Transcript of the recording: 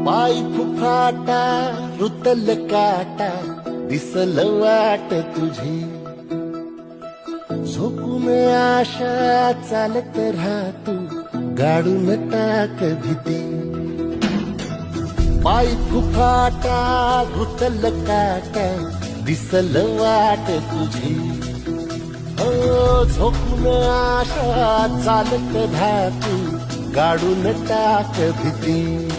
पाय फुफाटा रुतल काटा दिसल वाट तुझी झोपून आशा चालत राहतू गाडून टाक भीती पाय फुफाटा रुतल काटा दिसल वाट तुझी हो झोपून आशा चालत राहतू गाडून टाक भीती